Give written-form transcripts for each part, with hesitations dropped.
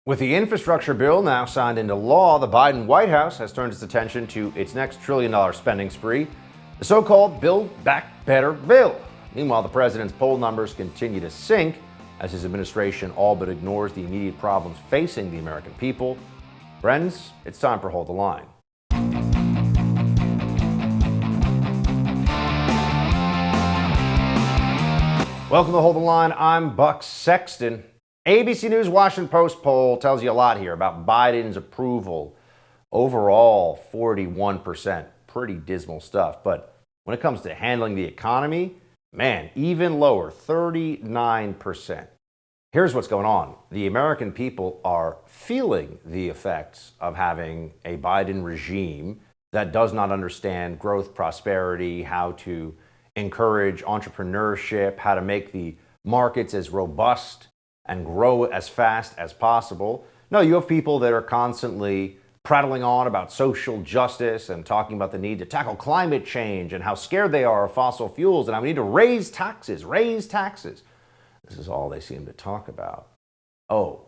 With the infrastructure bill now signed into law, the Biden White House has turned its attention to its next trillion-dollar spending spree, the so-called Build Back Better bill. Meanwhile, the president's poll numbers continue to sink as his administration all but ignores the immediate problems facing the American people. Friends, it's time for Hold the Line. Welcome to Hold the Line. I'm Buck Sexton. ABC News Washington Post poll tells you a lot here about Biden's approval. Overall, 41%. Pretty dismal stuff. But when it comes to handling the economy, man, even lower, 39%. Here's what's going on. The American people are feeling the effects of having a Biden regime that does not understand growth, prosperity, how to encourage entrepreneurship, how to make the markets as robust and grow as fast as possible. No, you have people that are constantly prattling on about social justice and talking about the need to tackle climate change and how scared they are of fossil fuels and how we need to raise taxes. This is all they seem to talk about. Oh,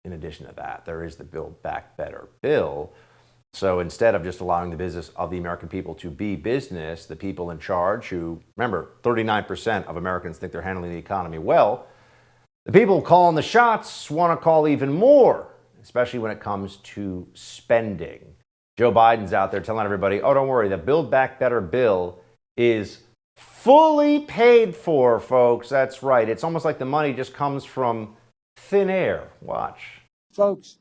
in addition to that, there is the Build Back Better bill. So instead of just allowing the business of the American people to be business, the people in charge, who, remember, 39% of Americans think they're handling the economy well, the people calling the shots want to call even more, especially when it comes to spending. Joe Biden's out there telling everybody, oh, don't worry, the Build Back Better bill is fully paid for, folks. That's right. It's almost like the money just comes from thin air. Watch. Folks,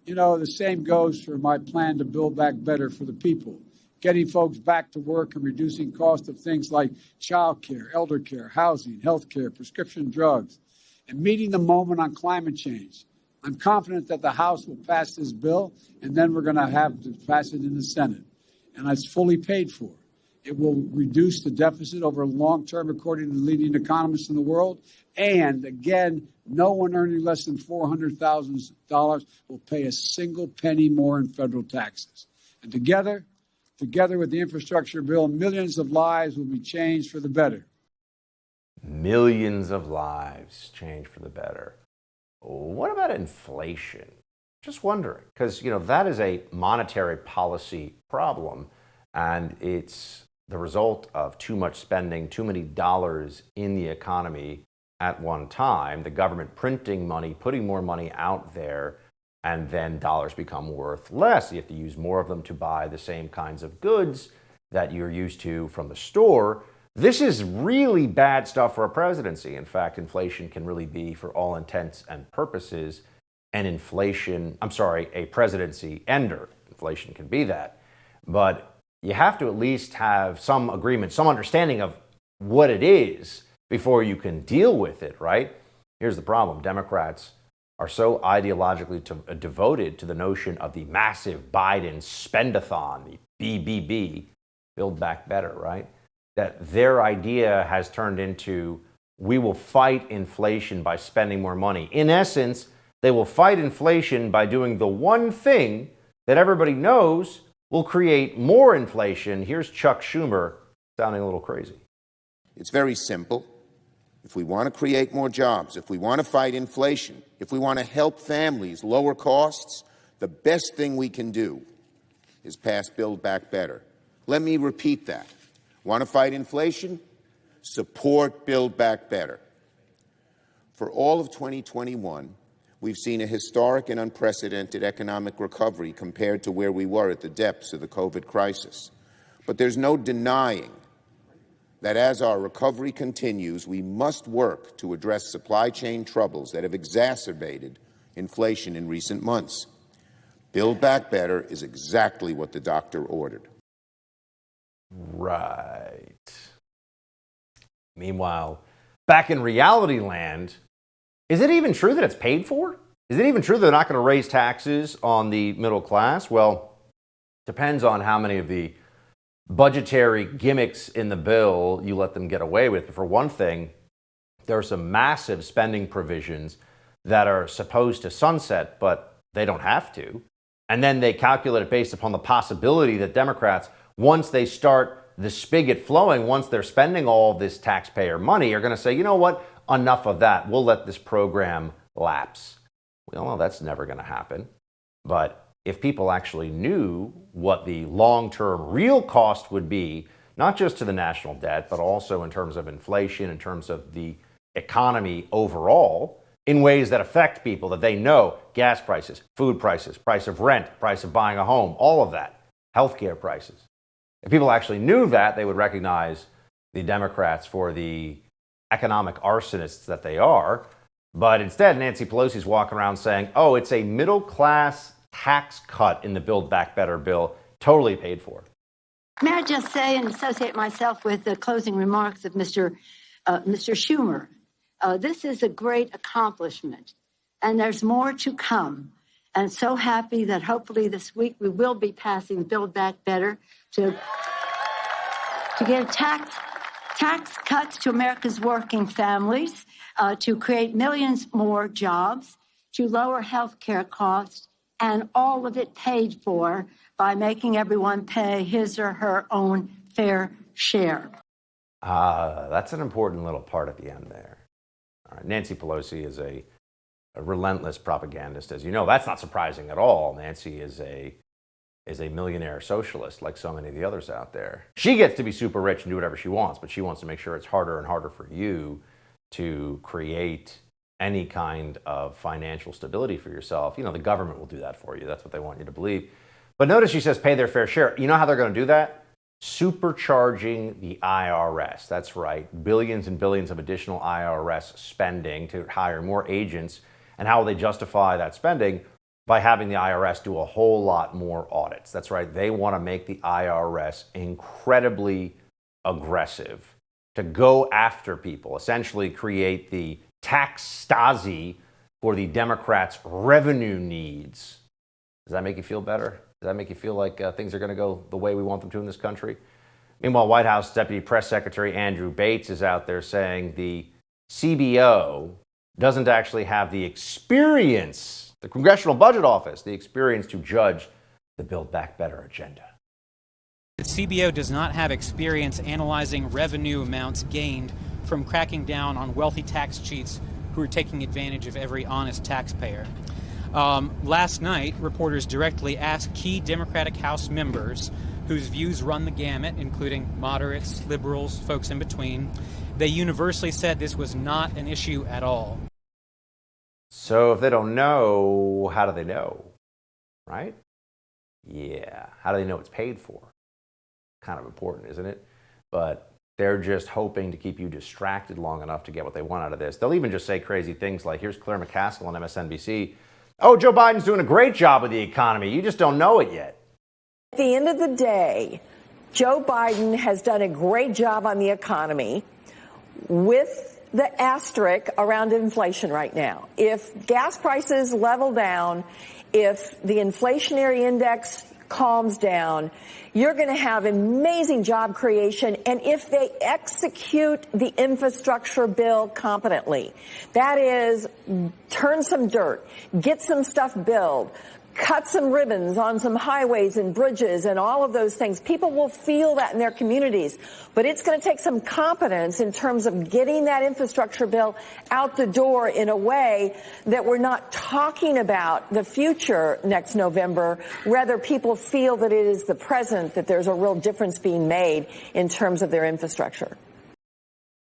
you know, the same goes for my plan to build back better for the people. Getting folks back to work and reducing cost of things like child care, elder care, housing, health care, prescription drugs, and meeting the moment on climate change. I'm confident that the House will pass this bill, and then we're going to have to pass it in the Senate. And it's fully paid for. It will reduce the deficit over long term, according to the leading economists in the world. And again, no one earning less than $400,000 will pay a single penny more in federal taxes. And together with the infrastructure bill, millions of lives will be changed for the better. Millions of lives changed for the better. What about inflation? Just wondering, because that is a monetary policy problem, and it's the result of too much spending, too many dollars in the economy at one time, the government printing money, putting more money out there, and then dollars become worth less. You have to use more of them to buy the same kinds of goods that you're used to from the store. This is really bad stuff for a presidency. In fact, inflation can really be, for all intents and purposes, a presidency ender. Inflation can be that. But you have to at least have some agreement, some understanding of what it is before you can deal with it, right? Here's the problem. Democrats are so ideologically devoted to the notion of the massive Biden spendathon, the BBB, Build Back Better, right? That their idea has turned into, we will fight inflation by spending more money. In essence, they will fight inflation by doing the one thing that everybody knows will create more inflation. Here's Chuck Schumer sounding a little crazy. It's very simple. If we want to create more jobs, if we want to fight inflation, if we want to help families lower costs, the best thing we can do is pass Build Back Better. Let me repeat that. Want to fight inflation? Support Build Back Better. For all of 2021, we've seen a historic and unprecedented economic recovery compared to where we were at the depths of the COVID crisis. But there's no denying that as our recovery continues, we must work to address supply chain troubles that have exacerbated inflation in recent months. Build Back Better is exactly what the doctor ordered. Right. Meanwhile, back in reality land, is it even true that it's paid for? Is it even true they're not going to raise taxes on the middle class? Well, depends on how many of the budgetary gimmicks in the bill you let them get away with. For one thing, there are some massive spending provisions that are supposed to sunset, but they don't have to. And then they calculate it based upon the possibility that Democrats, once they start the spigot flowing, once they're spending all this taxpayer money, are going to say, you know what, enough of that. We'll let this program lapse. We all know that's never going to happen. But if people actually knew what the long-term real cost would be, not just to the national debt, but also in terms of inflation, in terms of the economy overall, in ways that affect people that they know, gas prices, food prices, price of rent, price of buying a home, all of that, healthcare prices. If people actually knew that, they would recognize the Democrats for the economic arsonists that they are. But instead, Nancy Pelosi's walking around saying, oh, it's a middle-class tax cut in the Build Back Better bill, totally paid for. May I just say and associate myself with the closing remarks of Mr. Schumer. This is a great accomplishment, and there's more to come. And so happy that hopefully this week we will be passing Build Back Better to get tax cuts to America's working families, to create millions more jobs, to lower health care costs, and all of it paid for by making everyone pay his or her own fair share. That's an important little part at the end there. All right. Nancy Pelosi is a relentless propagandist, as you know. That's not surprising at all. Nancy is a millionaire socialist like so many of the others out there. She gets to be super rich and do whatever she wants, but she wants to make sure it's harder and harder for you to create any kind of financial stability for yourself. You know, the government will do that for you. That's what they want you to believe. But notice she says pay their fair share. You know how they're going to do that? Supercharging the IRS. That's right. Billions and billions of additional IRS spending to hire more agents. And how will they justify that spending? By having the IRS do a whole lot more audits. That's right. They want to make the IRS incredibly aggressive to go after people, essentially create the tax Stasi for the Democrats' revenue needs. Does that make you feel better? Does that make you feel like things are going to go the way we want them to in this country? Meanwhile, White House Deputy Press Secretary Andrew Bates is out there saying the CBO doesn't actually have the experience, the Congressional Budget Office, the experience to judge the Build Back Better agenda. The CBO does not have experience analyzing revenue amounts gained from cracking down on wealthy tax cheats who are taking advantage of every honest taxpayer. Last night, reporters directly asked key Democratic House members whose views run the gamut, including moderates, liberals, folks in between. They universally said this was not an issue at all. So if they don't know, how do they know? Right? Yeah. How do they know it's paid for? Kind of important, isn't it? But they're just hoping to keep you distracted long enough to get what they want out of this. They'll even just say crazy things like, here's Claire McCaskill on MSNBC. Oh, Joe Biden's doing a great job with the economy. You just don't know it yet. At the end of the day, Joe Biden has done a great job on the economy with the asterisk around inflation right now. If gas prices level down, if the inflationary index calms down, you're going to have amazing job creation. And if they execute the infrastructure bill competently, that is, turn some dirt, get some stuff built, cut some ribbons on some highways and bridges and all of those things. People will feel that in their communities. But it's going to take some competence in terms of getting that infrastructure bill out the door in a way that we're not talking about the future next November. Rather, people feel that it is the present, that there's a real difference being made in terms of their infrastructure.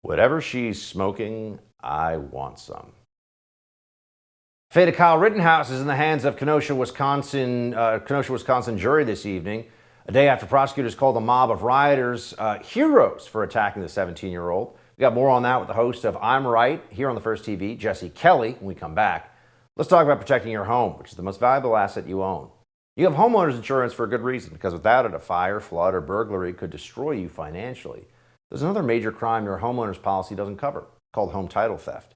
Whatever she's smoking, I want some. Fate of Kyle Rittenhouse is in the hands of Kenosha, Wisconsin jury this evening, a day after prosecutors called a mob of rioters heroes for attacking the 17-year-old. We got more on that with the host of I'm Right here on the First TV, Jesse Kelly, when we come back. Let's talk about protecting your home, which is the most valuable asset you own. You have homeowners insurance for a good reason, because without it, a fire, flood, or burglary could destroy you financially. There's another major crime your homeowner's policy doesn't cover, called home title theft.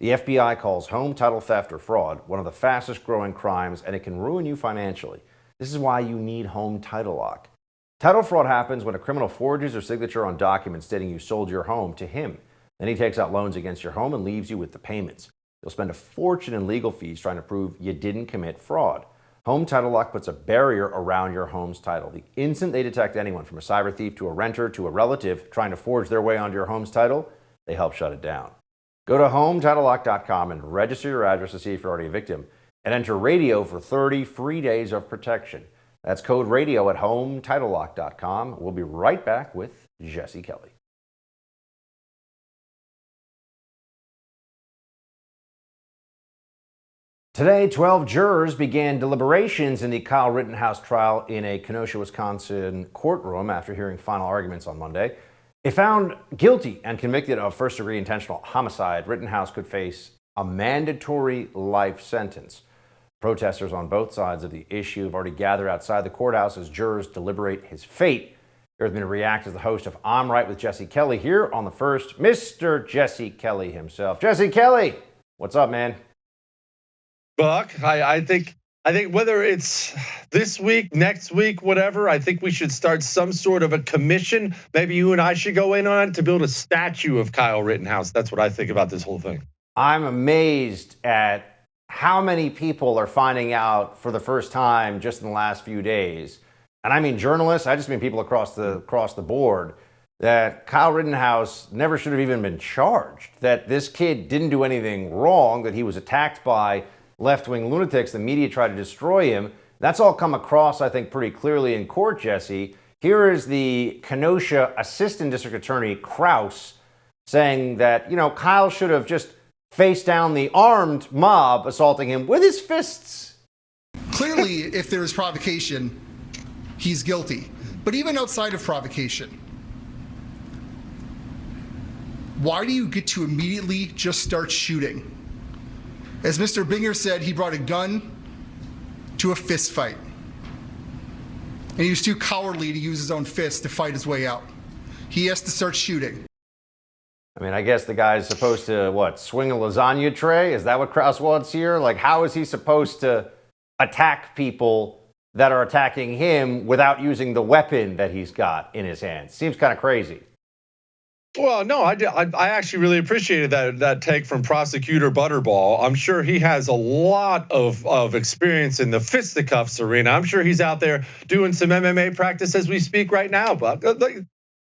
The FBI calls home title theft or fraud one of the fastest growing crimes, and it can ruin you financially. This is why you need Home Title Lock. Title fraud happens when a criminal forges your signature on documents stating you sold your home to him. Then he takes out loans against your home and leaves you with the payments. You'll spend a fortune in legal fees trying to prove you didn't commit fraud. Home Title Lock puts a barrier around your home's title. The instant they detect anyone, from a cyber thief to a renter to a relative, trying to forge their way onto your home's title, they help shut it down. Go to HometitleLock.com and register your address to see if you're already a victim. and enter radio for 30 free days of protection. That's code radio at HomeTitleLock.com. We'll be right back with Jesse Kelly. Today, 12 jurors began deliberations in the Kyle Rittenhouse trial in a Kenosha, Wisconsin courtroom after hearing final arguments on Monday. If found guilty and convicted of first-degree intentional homicide, Rittenhouse could face a mandatory life sentence. Protesters on both sides of the issue have already gathered outside the courthouse as jurors deliberate his fate. Here with me to react is the host of I'm Right with Jesse Kelly here on The First, Mr. Jesse Kelly himself. Jesse Kelly, what's up, man? Buck, I think whether it's this week, next week, whatever, I think we should start some sort of a commission. Maybe you and I should go in on to build a statue of Kyle Rittenhouse. That's what I think about this whole thing. I'm amazed at how many people are finding out for the first time just in the last few days. And I mean journalists, I just mean people across the board, that Kyle Rittenhouse never should have even been charged, that this kid didn't do anything wrong, that he was attacked by left-wing lunatics. The media tried to destroy him. That's all come across, I think, pretty clearly in court, Jesse. Here is the Kenosha Assistant District Attorney Krause saying that, Kyle should have just faced down the armed mob assaulting him with his fists. Clearly, if there is provocation, he's guilty. But even outside of provocation, why do you get to immediately just start shooting? As Mr. Binger said, he brought a gun to a fist fight. And he was too cowardly to use his own fist to fight his way out. He has to start shooting. I mean, I guess the guy's supposed to, swing a lasagna tray? Is that what Krause wants here? Like, how is he supposed to attack people that are attacking him without using the weapon that he's got in his hands? Seems kind of crazy. Well, no, I actually really appreciated that take from Prosecutor Butterball. I'm sure he has a lot of experience in the fisticuffs arena. I'm sure he's out there doing some MMA practice as we speak right now. But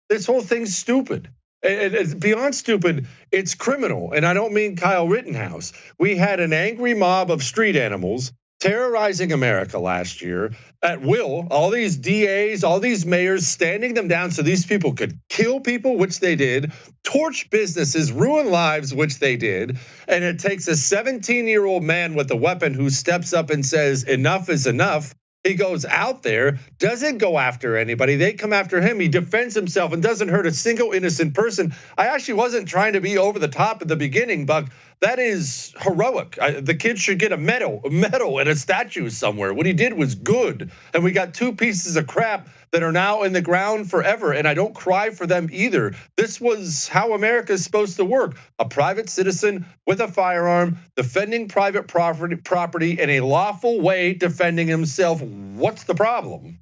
this whole thing's stupid. It's beyond stupid. It's criminal. And I don't mean Kyle Rittenhouse. We had an angry mob of street animals terrorizing America last year at will. All these DAs, all these mayors standing them down so these people could kill people, which they did, torch businesses, ruin lives, which they did. And it takes a 17-year-old man with a weapon who steps up and says, enough is enough. He goes out there, doesn't go after anybody. They come after him. He defends himself and doesn't hurt a single innocent person. I actually wasn't trying to be over the top at the beginning, Buck. That is heroic. The kid should get a medal and a statue somewhere. What he did was good. And we got two pieces of crap that are now in the ground forever. And I don't cry for them either. This was how America is supposed to work. A private citizen with a firearm, defending private property in a lawful way, defending himself. What's the problem?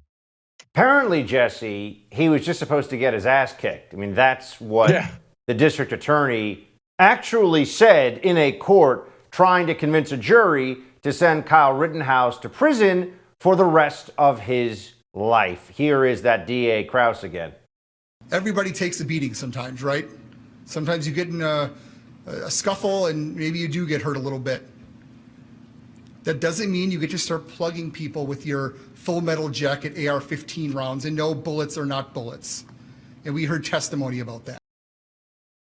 Apparently, Jesse, he was just supposed to get his ass kicked. I mean, that's what the district attorney actually said in a court trying to convince a jury to send Kyle Rittenhouse to prison for the rest of his life. Here is that DA Krause again. Everybody takes a beating sometimes, right? Sometimes you get in a scuffle and maybe you do get hurt a little bit. That doesn't mean you get to start plugging people with your full metal jacket AR-15 rounds, and no, bullets are not bullets. And we heard testimony about that.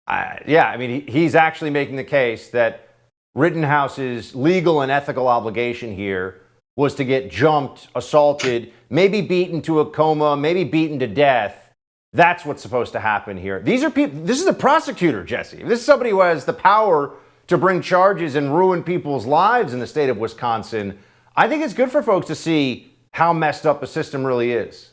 I mean, he's actually making the case that Rittenhouse's legal and ethical obligation here was to get jumped, assaulted, maybe beaten to a coma, maybe beaten to death. That's what's supposed to happen here. These are people. This is a prosecutor, Jesse. This is somebody who has the power to bring charges and ruin people's lives in the state of Wisconsin. I think it's good for folks to see how messed up the system really is.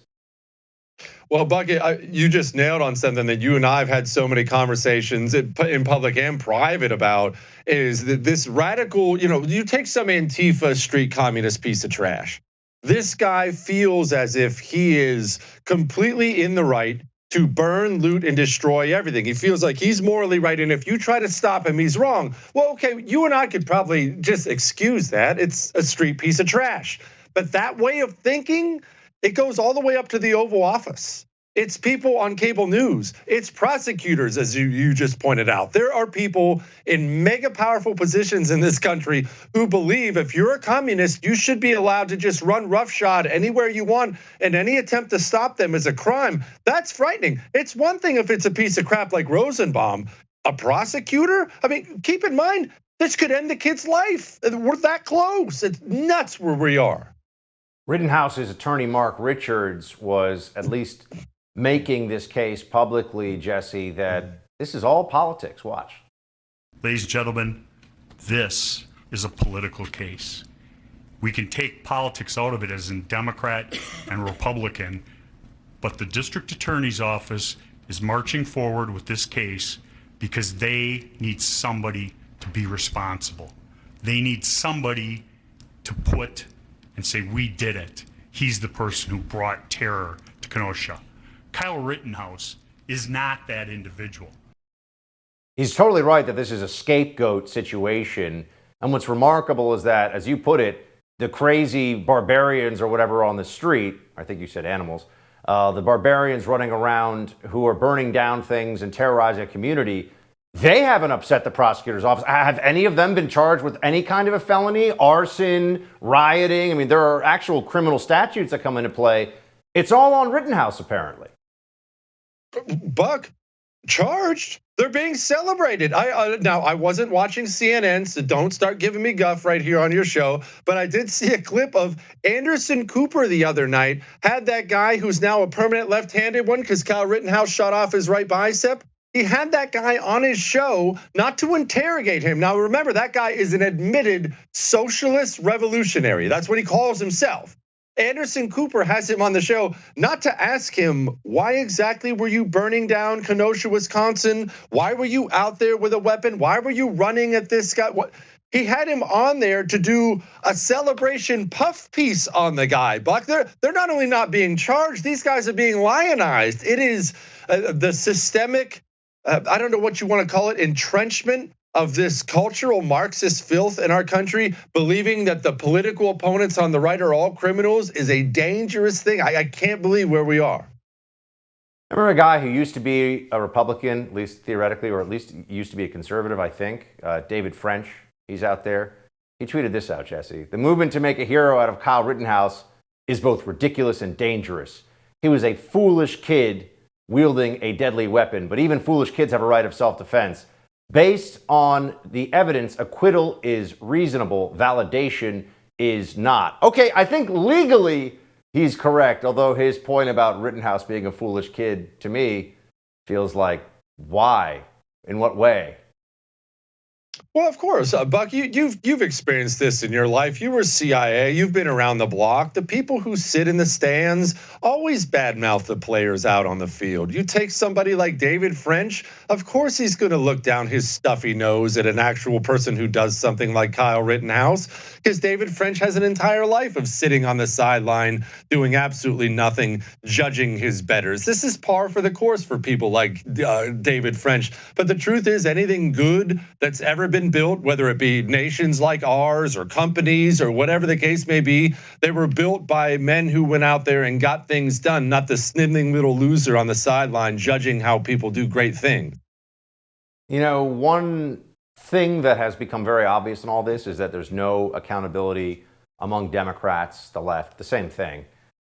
Well, Bucket, you just nailed on something that you and I have had so many conversations in public and private about, is that this radical, you take some Antifa street communist piece of trash. This guy feels as if he is completely in the right to burn, loot, and destroy everything. He feels like he's morally right, and if you try to stop him, he's wrong. Well, okay, you and I could probably just excuse that. It's a street piece of trash. But that way of thinking, it goes all the way up to the Oval Office. It's people on cable news. It's prosecutors, as you just pointed out. There are people in mega powerful positions in this country who believe if you're a communist, you should be allowed to just run roughshod anywhere you want, and any attempt to stop them is a crime. That's frightening. It's one thing if it's a piece of crap like Rosenbaum. A prosecutor? I mean, keep in mind, this could end the kid's life. We're that close. It's nuts where we are. Rittenhouse's attorney, Mark Richards, was at least making this case publicly, Jesse, that this is all politics. Watch. Ladies and gentlemen, this is a political case. We can take politics out of it as in Democrat and Republican, but the district attorney's office is marching forward with this case because they need somebody to be responsible. They need somebody to put and say, we did it. He's the person who brought terror to Kenosha. Kyle Rittenhouse is not that individual. He's totally right that this is a scapegoat situation. And what's remarkable is that, as you put it, the crazy barbarians or whatever on the street, I think you said animals, the barbarians running around who are burning down things and terrorizing a community, they haven't upset the prosecutor's office. Have any of them been charged with any kind of a felony, arson, rioting? I mean, there are actual criminal statutes that come into play. It's all on Rittenhouse, apparently. Buck, charged. They're being celebrated. Now, I wasn't watching CNN, so don't start giving me guff right here on your show. But I did see a clip of Anderson Cooper the other night. Had that guy who's now a permanent left-handed one because Kyle Rittenhouse shot off his right bicep. He had that guy on his show not to interrogate him. Now, remember, that guy is an admitted socialist revolutionary. That's what he calls himself. Anderson Cooper has him on the show not to ask him, why exactly were you burning down Kenosha, Wisconsin? Why were you out there with a weapon? Why were you running at this guy? What? He had him on there to do a celebration puff piece on the guy. Buck, they're not only not being charged, these guys are being lionized. It is the systemic, I don't know what you want to call it, entrenchment of this cultural Marxist filth in our country, believing that the political opponents on the right are all criminals is a dangerous thing. I can't believe where we are. I remember a guy who used to be a Republican, at least theoretically, or at least used to be a conservative, I think, David French. He's out there. He tweeted this out, Jesse. The movement to make a hero out of Kyle Rittenhouse is both ridiculous and dangerous. He was a foolish kid wielding a deadly weapon, but even foolish kids have a right of self-defense. Based on the evidence, acquittal is reasonable, validation is not. Okay, I think legally he's correct, although his point about Rittenhouse being a foolish kid, to me, feels like, why? In what way? Well, of course, Buck, you've experienced this in your life. You were CIA, you've been around the block. The people who sit in the stands always badmouth the players out on the field. You take somebody like David French, of course he's going to look down his stuffy nose at an actual person who does something like Kyle Rittenhouse, because David French has an entire life of sitting on the sideline, doing absolutely nothing, judging his betters. This is par for the course for people like David French. But the truth is, anything good that's ever been built, whether it be nations like ours or companies or whatever the case may be, they were built by men who went out there and got things done, not the sniveling little loser on the sideline judging how people do great things. You know, one thing that has become very obvious in all this is that there's no accountability among Democrats, the left, the same thing,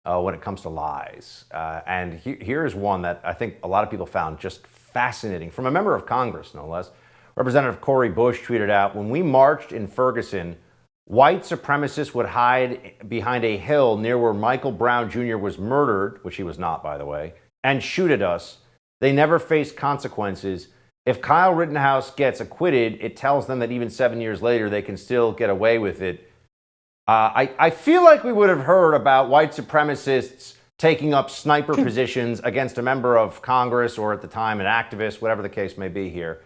when it comes to lies. And here's one that I think a lot of people found just fascinating, from a member of Congress, no less. Representative Cori Bush tweeted out, when we marched in Ferguson, white supremacists would hide behind a hill near where Michael Brown Jr. was murdered, which he was not, by the way, and shoot at us. They never faced consequences. If Kyle Rittenhouse gets acquitted, it tells them that even 7 years later, they can still get away with it. I feel like we would have heard about white supremacists taking up sniper positions against a member of Congress, or at the time an activist, whatever the case may be here.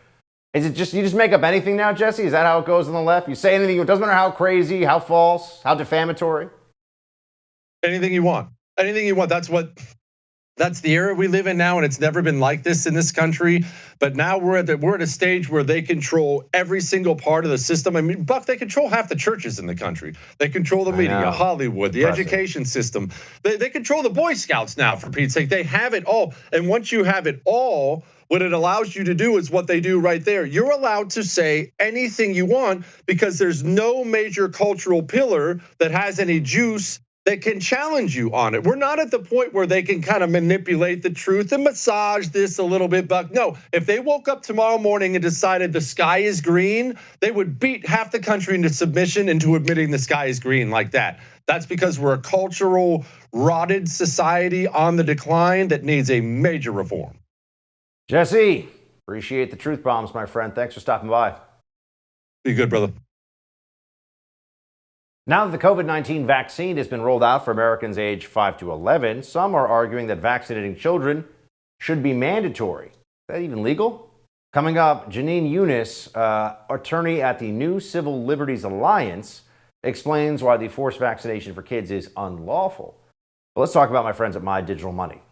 Is it just, you just make up anything now, Jesse? Is that how it goes on the left? You say anything, it doesn't matter how crazy, how false, how defamatory? Anything you want. Anything you want. That's what That's the era we live in now, and it's never been like this in this country. But now we're at a stage where they control every single part of the system. I mean, Buck, they control half the churches in the country. They control the media, Hollywood, the education system. They control the Boy Scouts now, for Pete's sake. They have it all. And once you have it all, what it allows you to do is what they do right there. You're allowed to say anything you want because there's no major cultural pillar that has any juice that can challenge you on it. We're not at the point where they can kind of manipulate the truth and massage this a little bit, Buck. No, if they woke up tomorrow morning and decided the sky is green, they would beat half the country into submission into admitting the sky is green like that. That's because we're a cultural, rotted society on the decline that needs a major reform. Jesse, appreciate the truth bombs, my friend. Thanks for stopping by. Be good, brother. Now that the COVID-19 vaccine has been rolled out for Americans aged 5 to 11, some are arguing that vaccinating children should be mandatory. Is that even legal? Coming up, Janine Eunice, attorney at the New Civil Liberties Alliance, explains why the forced vaccination for kids is unlawful. Well, let's talk about my friends at My Digital Money.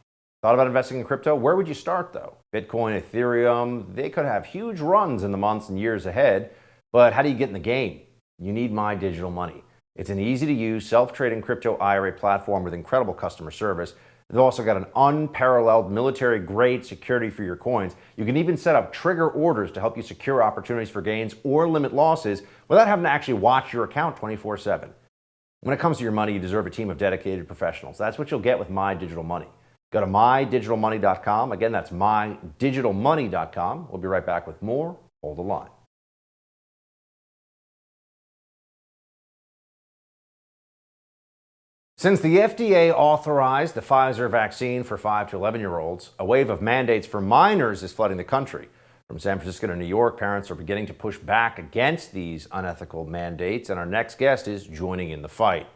Thought about investing in crypto? Where would you start, though? Bitcoin, Ethereum, they could have huge runs in the months and years ahead, but how do you get in the game? You need My Digital Money. It's an easy-to-use, self-trading crypto IRA platform with incredible customer service. They've also got an unparalleled military-grade security for your coins. You can even set up trigger orders to help you secure opportunities for gains or limit losses without having to actually watch your account 24/7. When it comes to your money, you deserve a team of dedicated professionals. That's what you'll get with My Digital Money. Go to mydigitalmoney.com. Again, that's mydigitalmoney.com. We'll be right back with more. Hold the line. Since the FDA authorized the Pfizer vaccine for 5 to 11-year-olds, a wave of mandates for minors is flooding the country. From San Francisco to New York, parents are beginning to push back against these unethical mandates, and our next guest is joining in the fight.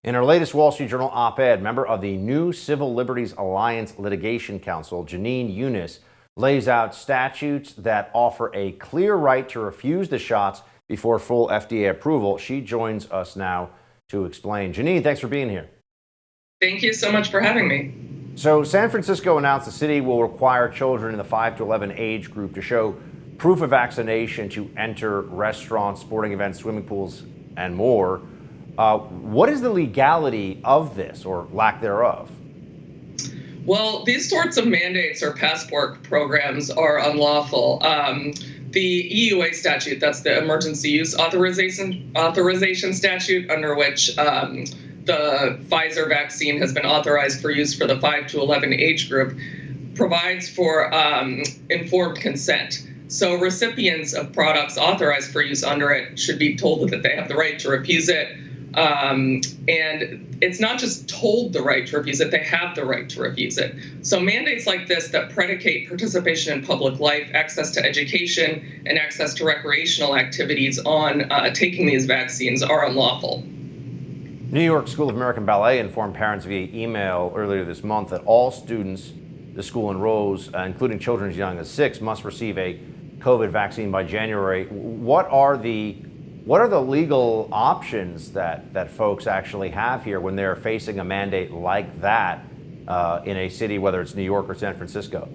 In her latest Wall Street Journal op-ed, member of the New Civil Liberties Alliance Litigation Council, Janine Eunice, lays out statutes that offer a clear right to refuse the shots before full FDA approval. She joins us now to explain. Janine, thanks for being here. Thank you so much for having me. So San Francisco announced the city will require children in the 5 to 11 age group to show proof of vaccination to enter restaurants, sporting events, swimming pools, and more. What is the legality of this, or lack thereof? Well, these sorts of mandates or passport programs are unlawful. The EUA statute, that's the Emergency Use Authorization statute, under which the Pfizer vaccine has been authorized for use for the 5 to 11 age group, provides for informed consent. So recipients of products authorized for use under it should be told that they have the right to refuse it. And it's not just told the right to refuse it, they have the right to refuse it. So mandates like this that predicate participation in public life, access to education, and access to recreational activities on taking these vaccines are unlawful. New York School of American Ballet informed parents via email earlier this month that all students the school enrolls, including children as young as 6, must receive a COVID vaccine by January. What are the legal options that folks actually have here when they're facing a mandate like that in a city, whether it's New York or San Francisco?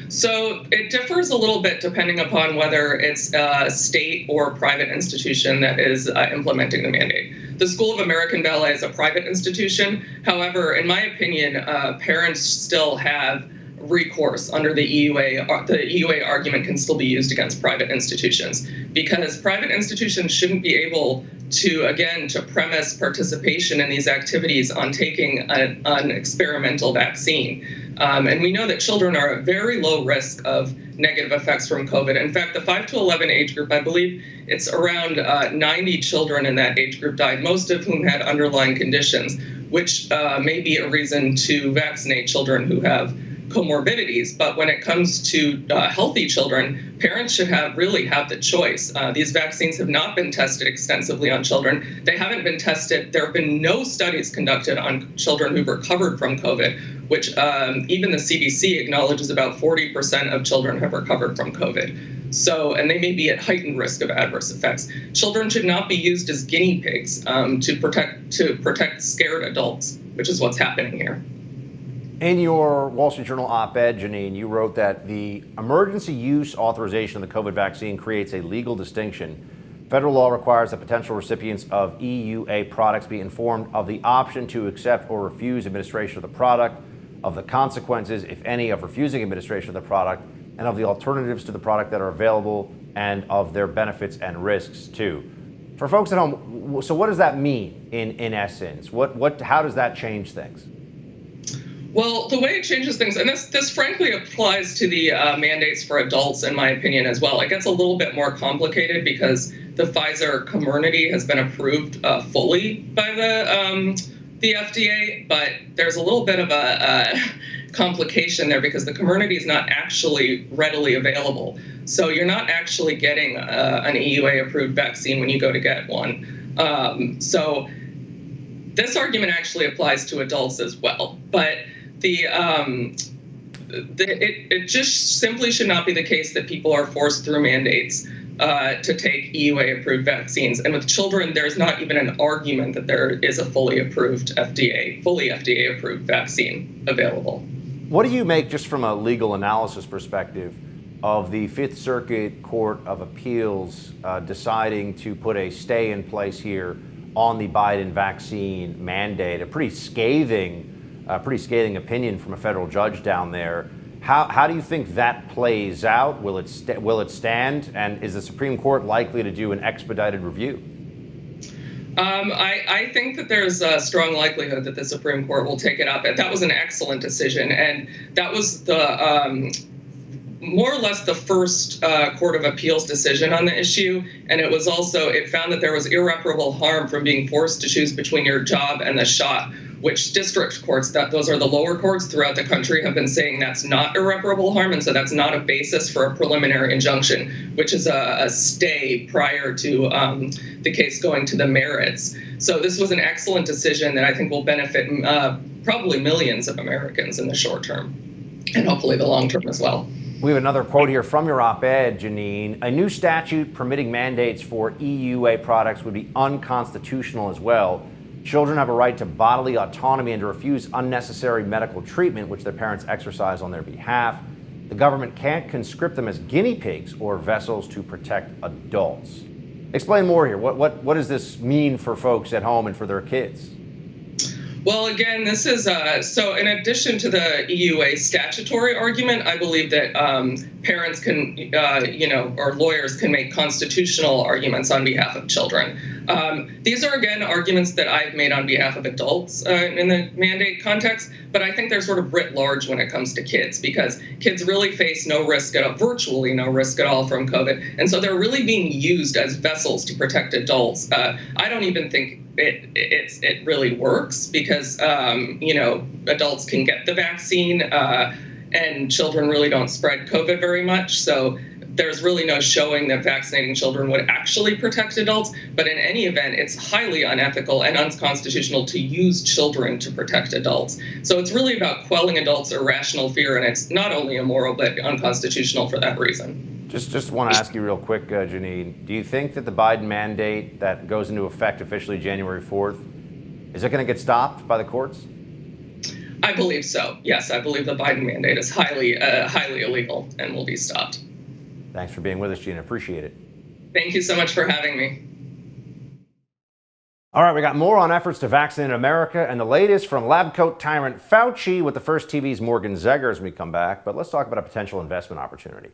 So it differs a little bit depending upon whether it's a state or private institution that is implementing the mandate. The School of American Ballet is a private institution. However, in my opinion, parents still have recourse under the EUA. The EUA argument can still be used against private institutions because private institutions shouldn't be able to premise participation in these activities on taking an experimental vaccine. And we know that children are at very low risk of negative effects from COVID. In fact, the 5 to 11 age group, I believe it's around 90 children in that age group died, most of whom had underlying conditions, which may be a reason to vaccinate children who have comorbidities. But when it comes to healthy children, parents should really have the choice. These vaccines have not been tested extensively on children. They haven't been tested. There have been no studies conducted on children who've recovered from COVID, which even the CDC acknowledges about 40% of children have recovered from COVID. So, and they may be at heightened risk of adverse effects. Children should not be used as guinea pigs to protect scared adults, which is what's happening here. In your Wall Street Journal op-ed, Janine, you wrote that the emergency use authorization of the COVID vaccine creates a legal distinction. Federal law requires that potential recipients of EUA products be informed of the option to accept or refuse administration of the product, of the consequences, if any, of refusing administration of the product, and of the alternatives to the product that are available, and of their benefits and risks too. For folks at home, so what does that mean in essence? How does that change things? Well, the way it changes things, and this frankly applies to the mandates for adults, in my opinion, as well. It gets a little bit more complicated because the Pfizer Comirnaty has been approved fully by the FDA, but there's a little bit of a complication there because the Comirnaty is not actually readily available. So you're not actually getting an EUA-approved vaccine when you go to get one. So this argument actually applies to adults as well, but it just simply should not be the case that people are forced through mandates to take EUA-approved vaccines. And with children, there's not even an argument that there is a fully FDA-approved vaccine available. What do you make, just from a legal analysis perspective, of the Fifth Circuit Court of Appeals deciding to put a stay in place here on the Biden vaccine mandate? A pretty scathing opinion from a federal judge down there. How do you think that plays out? Will it stand? And is the Supreme Court likely to do an expedited review? I think that there's a strong likelihood that the Supreme Court will take it up. That was an excellent decision, and that was the more or less the first Court of Appeals decision on the issue. And it was also, it found that there was irreparable harm from being forced to choose between your job and the shot, which district courts, those are the lower courts throughout the country, have been saying that's not irreparable harm. And so that's not a basis for a preliminary injunction, which is a stay prior to the case going to the merits. So this was an excellent decision that I think will benefit probably millions of Americans in the short term, and hopefully the long term as well. We have another quote here from your op-ed, Janine. A new statute permitting mandates for EUA products would be unconstitutional as well. Children have a right to bodily autonomy and to refuse unnecessary medical treatment which their parents exercise on their behalf. The government can't conscript them as guinea pigs or vessels to protect adults. Explain more here. What does this mean for folks at home and for their kids? Well, again, this is so in addition to the EUA statutory argument, I believe that parents can, or lawyers can make constitutional arguments on behalf of children. These are, again, arguments that I've made on behalf of adults in the mandate context, but I think they're sort of writ large when it comes to kids, because kids really face virtually no risk at all from COVID. And so they're really being used as vessels to protect adults. I don't even think it really works because, adults can get the vaccine and children really don't spread COVID very much. So there's really no showing that vaccinating children would actually protect adults. But in any event, it's highly unethical and unconstitutional to use children to protect adults. So it's really about quelling adults' irrational fear, and it's not only immoral, but unconstitutional for that reason. Just want to ask you real quick, Janine, do you think that the Biden mandate that goes into effect officially January 4th, is it going to get stopped by the courts? I believe so. Yes, I believe the Biden mandate is highly illegal and will be stopped. Thanks for being with us, Gina. Appreciate it. Thank you so much for having me. All right, we got more on efforts to vaccinate America and the latest from lab coat tyrant Fauci with the First TV's Morgan Zegers when we come back. But let's talk about a potential investment opportunity.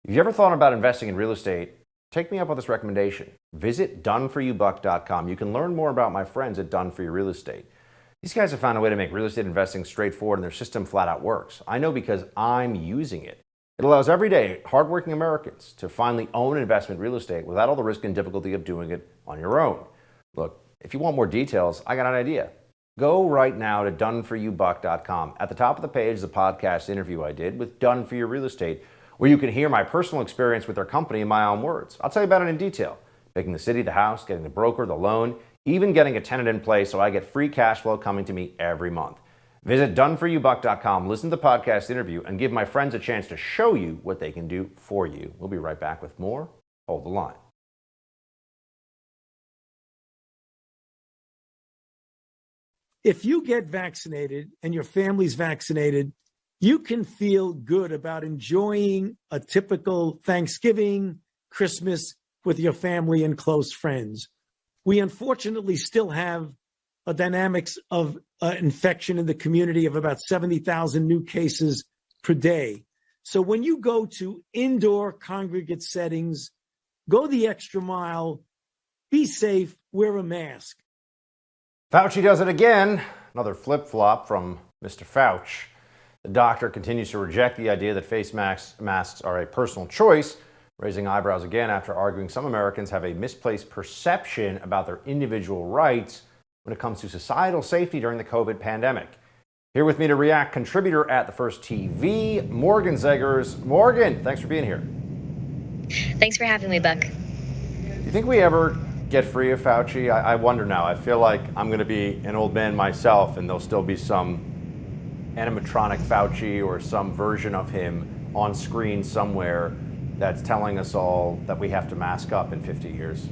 If you ever thought about investing in real estate, take me up on this recommendation. Visit doneforyoubuck.com. You can learn more about my friends at Done For You Real Estate. These guys have found a way to make real estate investing straightforward, and their system flat out works. I know because I'm using it. It allows everyday, hardworking Americans to finally own investment real estate without all the risk and difficulty of doing it on your own. Look, if you want more details, I got an idea. Go right now to doneforyoubuck.com. At the top of the page is a podcast interview I did with Done For Your Real Estate, where you can hear my personal experience with their company in my own words. I'll tell you about it in detail. Picking the city, the house, getting the broker, the loan, even getting a tenant in place so I get free cash flow coming to me every month. Visit doneforyoubuck.com, listen to the podcast interview, and give my friends a chance to show you what they can do for you. We'll be right back with more. Hold the line. if you get vaccinated and your family's vaccinated, you can feel good about enjoying a typical Thanksgiving, Christmas with your family and close friends. We unfortunately still have a dynamics of infection in the community of about 70,000 new cases per day. So when you go to indoor congregate settings, go the extra mile, be safe, wear a mask. Fauci does it again. Another flip-flop from Mr. Fauci. The doctor continues to reject the idea that face masks are a personal choice, raising eyebrows again after arguing some Americans have a misplaced perception about their individual rights when it comes to societal safety during the COVID pandemic. Here with me to react, contributor at The First TV, Morgan Zegers. Morgan, thanks for being here. Thanks for having me, Buck. Do you think we ever get free of Fauci? I wonder now. I feel like I'm going to be an old man myself, and there'll still be some animatronic Fauci or some version of him on screen somewhere that's telling us all that we have to mask up in 50 years.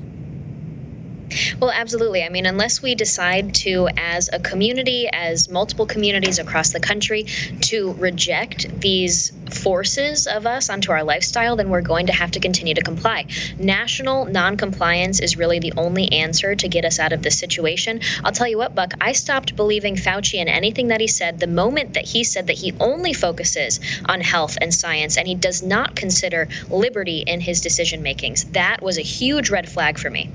Well, absolutely. I mean, unless we decide to, as a community, as multiple communities across the country, to reject these forces of us onto our lifestyle, then we're going to have to continue to comply. National non-compliance is really the only answer to get us out of this situation. I'll tell you what, Buck, I stopped believing Fauci and anything that he said the moment that he said that he only focuses on health and science and he does not consider liberty in his decision makings. That was a huge red flag for me.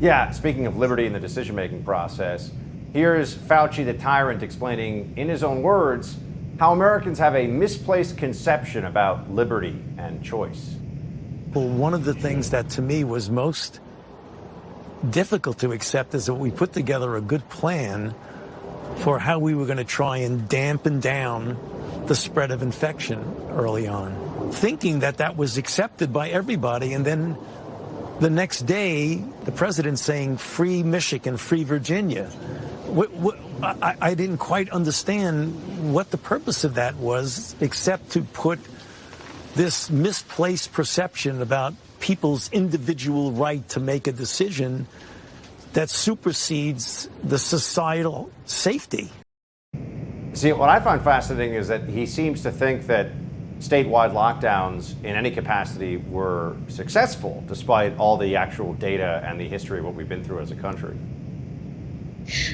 Yeah, speaking of liberty in the decision-making process, here's Fauci the tyrant explaining in his own words how Americans have a misplaced conception about liberty and choice. Well, one of the things that to me was most difficult to accept is that we put together a good plan for how we were going to try and dampen down the spread of infection early on, thinking that that was accepted by everybody, and then the next day, the president saying, free Michigan, free Virginia. I didn't quite understand what the purpose of that was, except to put this misplaced perception about people's individual right to make a decision that supersedes the societal safety. See, what I find fascinating is that he seems to think that statewide lockdowns in any capacity were successful, despite all the actual data and the history of what we've been through as a country.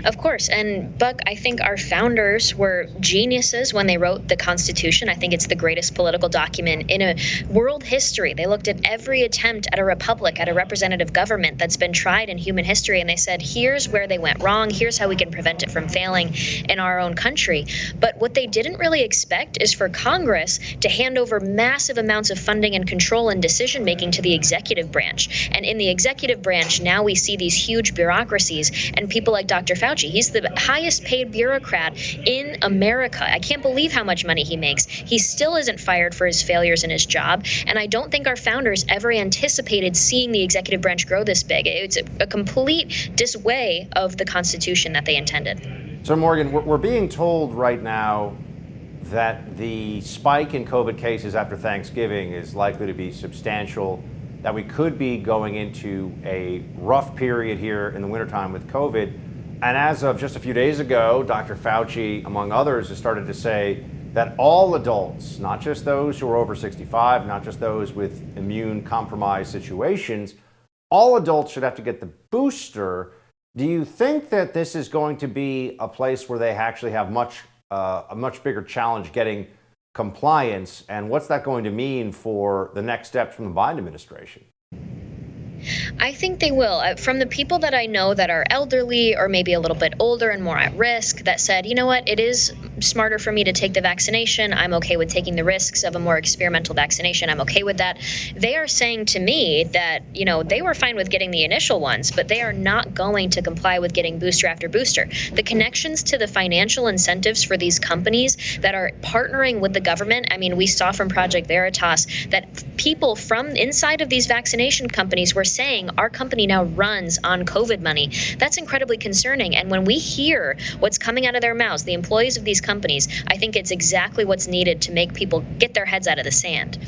Of course. And Buck, I think our founders were geniuses when they wrote the Constitution. I think it's the greatest political document in a world history. They looked at every attempt at a republic, at a representative government that's been tried in human history. And they said, here's where they went wrong. Here's how we can prevent it from failing in our own country. But what they didn't really expect is for Congress to hand over massive amounts of funding and control and decision making to the executive branch. And in the executive branch, now we see these huge bureaucracies and people like Dr. Fauci. He's the highest paid bureaucrat in America. I can't believe how much money he makes. He still isn't fired for his failures in his job. And I don't think our founders ever anticipated seeing the executive branch grow this big. It's a complete disway of the Constitution that they intended. So, Morgan, we're being told right now that the spike in COVID cases after Thanksgiving is likely to be substantial, that we could be going into a rough period here in the wintertime with COVID. And as of just a few days ago, Dr. Fauci, among others, has started to say that all adults, not just those who are over 65, not just those with immune compromised situations, all adults should have to get the booster. Do you think that this is going to be a place where they actually have a much bigger challenge getting compliance? And what's that going to mean for the next steps from the Biden administration? I think they will. From the people that I know that are elderly or maybe a little bit older and more at risk that said, you know what, it is smarter for me to take the vaccination. I'm okay with taking the risks of a more experimental vaccination. I'm okay with that. They are saying to me that, you know, they were fine with getting the initial ones, but they are not going to comply with getting booster after booster. The connections to the financial incentives for these companies that are partnering with the government. I mean, we saw from Project Veritas that people from inside of these vaccination companies were saying our company now runs on COVID money. That's incredibly concerning. And when we hear what's coming out of their mouths, the employees of these companies, I think it's exactly what's needed to make people get their heads out of the sand.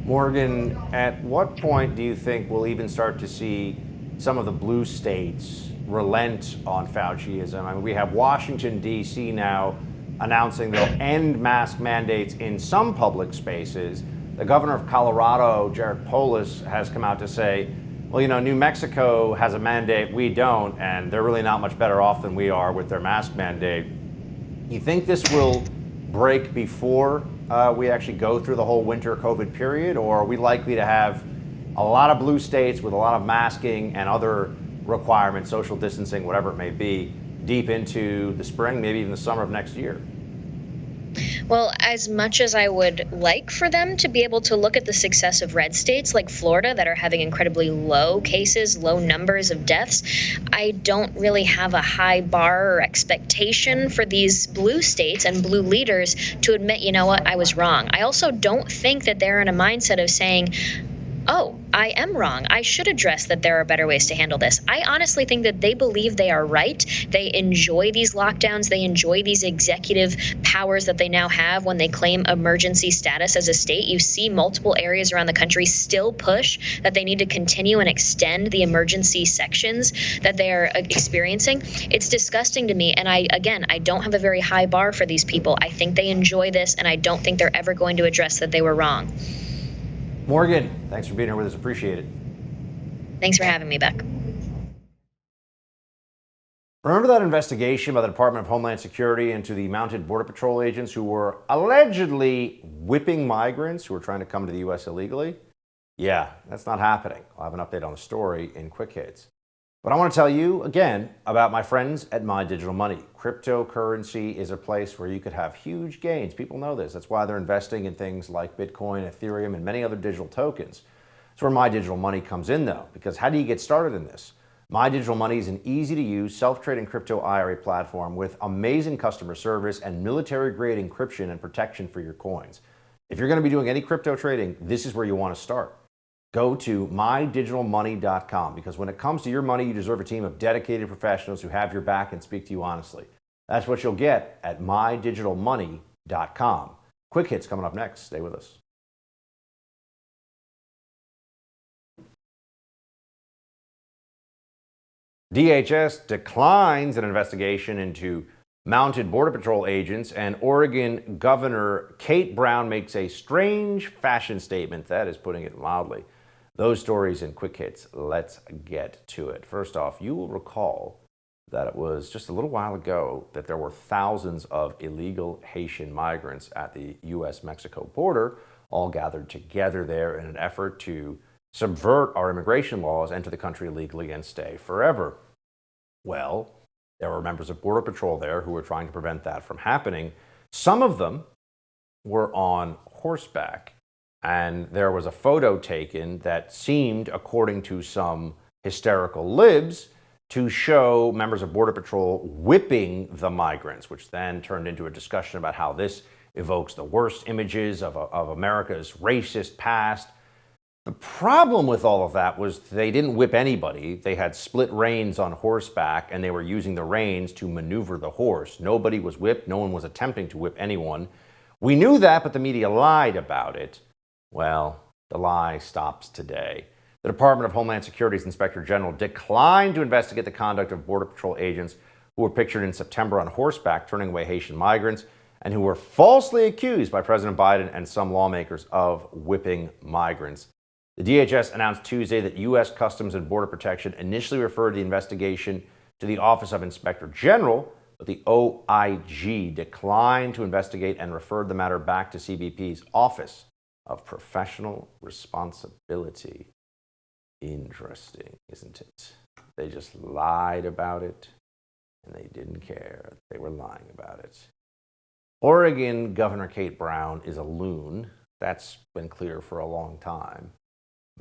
Morgan, at what point do you think we'll even start to see some of the blue states relent on Fauciism. I mean, we have Washington, D.C. now announcing they'll end mask mandates in some public spaces. The governor of Colorado, Jared Polis, has come out to say, well, you know, New Mexico has a mandate, we don't, and they're really not much better off than we are with their mask mandate. You think this will break before we actually go through the whole winter COVID period, or are we likely to have a lot of blue states with a lot of masking and other requirements, social distancing, whatever it may be, deep into the spring, maybe even the summer of next year? Well, as much as I would like for them to be able to look at the success of red states like Florida that are having incredibly low cases, low numbers of deaths, I don't really have a high bar or expectation for these blue states and blue leaders to admit, you know what, I was wrong. I also don't think that they're in a mindset of saying, oh, I am wrong. I should address that there are better ways to handle this. I honestly think that they believe they are right. They enjoy these lockdowns. They enjoy these executive powers that they now have when they claim emergency status as a state. You see multiple areas around the country still push that they need to continue and extend the emergency sections that they are experiencing. It's disgusting to me. And I don't have a very high bar for these people. I think they enjoy this, and I don't think they're ever going to address that they were wrong. Morgan, thanks for being here with us. Appreciate it. Thanks for having me, Beck. Remember that investigation by the Department of Homeland Security into the mounted Border Patrol agents who were allegedly whipping migrants who were trying to come to the U.S. illegally? Yeah, that's not happening. I'll have an update on the story in Quick Hits. But I want to tell you again about my friends at My Digital Money. Cryptocurrency is a place where you could have huge gains. People know this. That's why they're investing in things like Bitcoin, Ethereum, and many other digital tokens. That's where My Digital Money comes in, though, because how do you get started in this? My Digital Money is an easy-to-use, self-trading crypto IRA platform with amazing customer service and military-grade encryption and protection for your coins. If you're going to be doing any crypto trading, this is where you want to start. Go to mydigitalmoney.com, because when it comes to your money, you deserve a team of dedicated professionals who have your back and speak to you honestly. That's what you'll get at mydigitalmoney.com. Quick Hits coming up next. Stay with us. DHS declines an investigation into mounted Border Patrol agents, and Oregon Governor Kate Brown makes a strange fashion statement. That is putting it mildly. Those stories in Quick Hits. Let's get to it. First off, you will recall that it was just a little while ago that there were thousands of illegal Haitian migrants at the U.S.-Mexico border, all gathered together there in an effort to subvert our immigration laws, enter the country illegally, and stay forever. Well, there were members of Border Patrol there who were trying to prevent that from happening. Some of them were on horseback, and there was a photo taken that seemed, according to some hysterical libs, to show members of Border Patrol whipping the migrants, which then turned into a discussion about how this evokes the worst images of America's racist past. The problem with all of that was they didn't whip anybody. They had split reins on horseback, and they were using the reins to maneuver the horse. Nobody was whipped. No one was attempting to whip anyone. We knew that, but the media lied about it. Well, the lie stops today. The Department of Homeland Security's Inspector General declined to investigate the conduct of Border Patrol agents who were pictured in September on horseback turning away Haitian migrants and who were falsely accused by President Biden and some lawmakers of whipping migrants. The DHS announced Tuesday that U.S. Customs and Border Protection initially referred the investigation to the Office of Inspector General, but the OIG declined to investigate and referred the matter back to CBP's Office of Professional Responsibility. Interesting, isn't it? They just lied about it, and they didn't care. They were lying about it. Oregon Governor Kate Brown is a loon. That's been clear for a long time.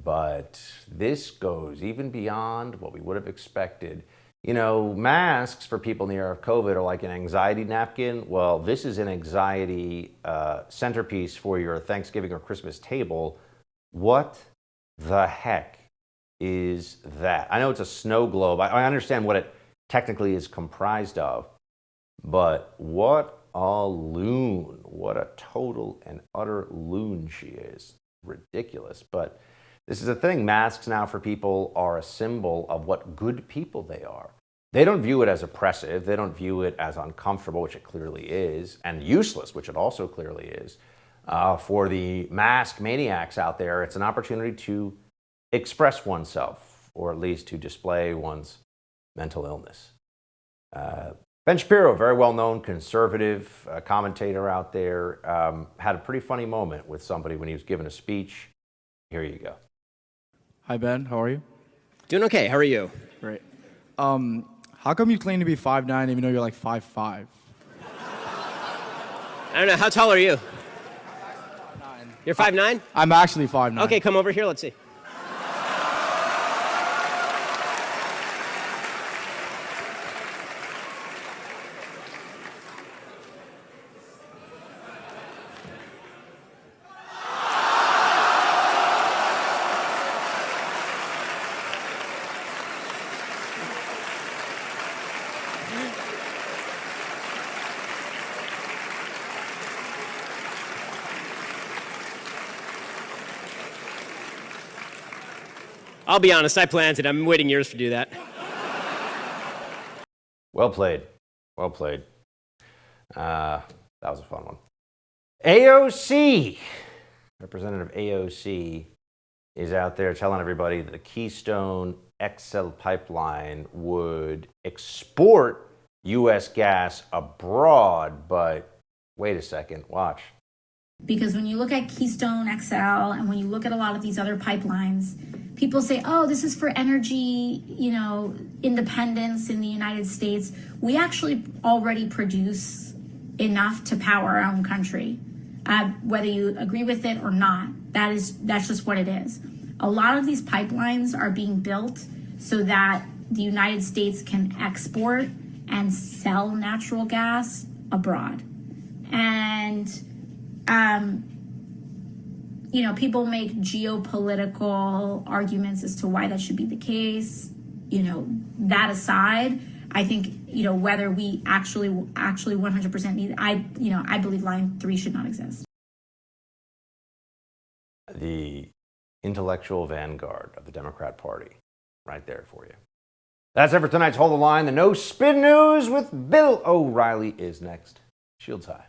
But this goes even beyond what we would have expected. You know, masks for people in the era of COVID are like an anxiety napkin. Well, this is an anxiety centerpiece for your Thanksgiving or Christmas table. What the heck is that? I know it's a snow globe. I understand what it technically is comprised of. But what a loon. What a total and utter loon she is. Ridiculous. But this is the thing. Masks now for people are a symbol of what good people they are. They don't view it as oppressive. They don't view it as uncomfortable, which it clearly is, and useless, which it also clearly is. For the masked maniacs out there, it's an opportunity to express oneself, or at least to display one's mental illness. Ben Shapiro, very well-known conservative commentator out there, had a pretty funny moment with somebody when he was giving a speech. Here you go. Hi, Ben. How are you? Doing okay. How are you? Great. How come you claim to be 5'9" even though you're like 5'5"? I don't know. How tall are you? 5'9". You're 5'9"? I'm actually 5'9". Okay, come over here. Let's see. I'll be honest, I planned it. I've been waiting years to do that. Well played. Well played. That was a fun one. AOC, Representative AOC, is out there telling everybody that the Keystone XL pipeline would export U.S. gas abroad, but wait a second, watch. Because when you look at Keystone XL and when you look at a lot of these other pipelines, people say, oh, this is for energy, independence in the United States. We actually already produce enough to power our own country. Whether you agree with it or not, that's just what it is. A lot of these pipelines are being built so that the United States can export and sell natural gas abroad. And people make geopolitical arguments as to why that should be the case. That aside, I think, whether we actually 100% need, I believe Line 3 should not exist. The intellectual vanguard of the Democrat Party, right there for you. That's it for tonight's Hold the Line. The No Spin News with Bill O'Reilly is next. Shields high.